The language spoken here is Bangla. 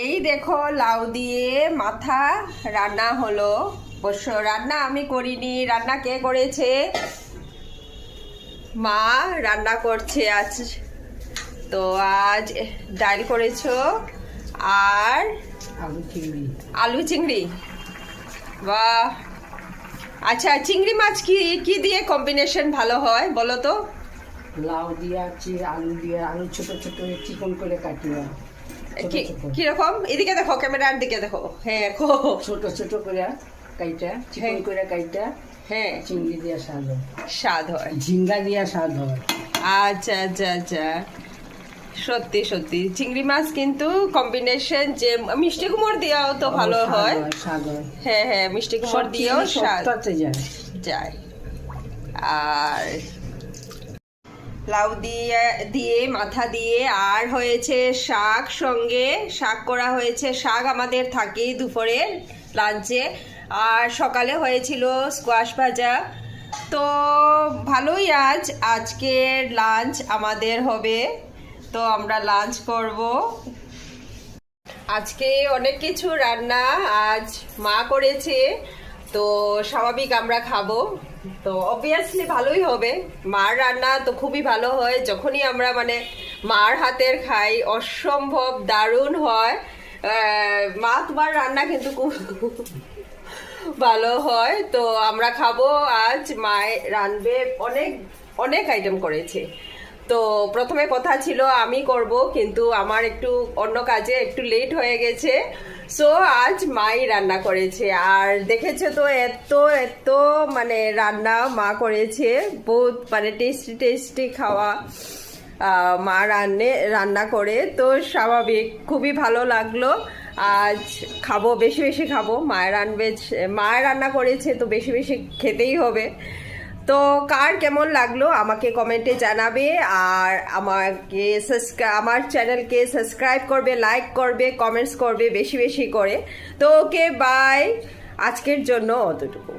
এই দেখো লাউ দিয়ে মাথা রান্না হলো। অবশ্য রান্না আমি করিনি, রান্না কে করেছে? মা রান্না করছে আজ। তো আজ ডাল করেছো আর আলু চিংড়ি। বাহ, আচ্ছা চিংড়ি মাছ কি দিয়ে কম্বিনেশন ভালো হয় বলো তো? লাউ দিয়ে আলু দিয়ে, আলু ছোট ছোট চিকন করে কাটিয়া। কিরকম? এদিকে দেখো, ক্যামেরার দিকে দেখো। হ্যাঁ, ছোট ছোট করে কাইটা, চিকন করে কাইটা। হ্যাঁ, চিংড়ি দিয়ে স্বাদ হয়, ঝিঙ্গা দিয়ে স্বাদ হয়। আচ্ছা আচ্ছা আচ্ছা, সত্যি সত্যি চিংড়ি মাছ কিন্তু কম্বিনেশন যে মিষ্টি কুমড় দিয়েও তো ভালো হয়। হ্যাঁ হ্যাঁ, মিষ্টি কুমড় দিয়েও স্বাদ যায়। আর লাউ দিয়ে মাথা দিয়ে আর হয়েছে শাক, সঙ্গে শাক করা হয়েছে। শাক আমাদের থাকেই দুপুরে লাঞ্চে। আর সকালে হয়েছিল স্কোয়াশ ভাজা। তো ভালোই আজকের লাঞ্চ আমাদের হবে। তো আমরা লাঞ্চ করব। আজকে অনেক কিছু রান্না আজ মা করেছে, তো স্বাভাবিক আমরা খাবো। তো অবভিয়াসলি ভালোই হবে। মার রান্না তো খুবই ভালো হয়, যখনই আমরা মানে মার হাতের খাই অসম্ভব দারুণ হয়। মা তোমার রান্না কিন্তু খুব ভালো হয়। তো আমরা খাবো আজ। মায়ে রাঁধবে, অনেক অনেক আইটেম করেছে। তো প্রথমে কথা ছিল আমি করব, কিন্তু আমার একটু অন্য কাজে একটু লেট হয়ে গেছে। সো আজ মাই রান্না করেছে। আর দেখেছো তো এত এত মানে রান্না মা করেছে, বহুত মানে টেস্টি টেস্টি খাওয়া মা রান্না করে। তো স্বাভাবিক খুবই ভালো লাগলো। আজ খাবো, বেশি বেশি খাবো। মায়ের রান্না করেছে তো বেশি বেশি খেতেই হবে। তো কার কেমন লাগলো আমাকে কমেন্টে জানাবে। আর আমার চ্যানেলকে সাবস্ক্রাইব করবে, লাইক করবে, কমেন্টস করবে বেশি বেশি করে। তো ওকে, বাই। আজকের জন্য অতটুকু।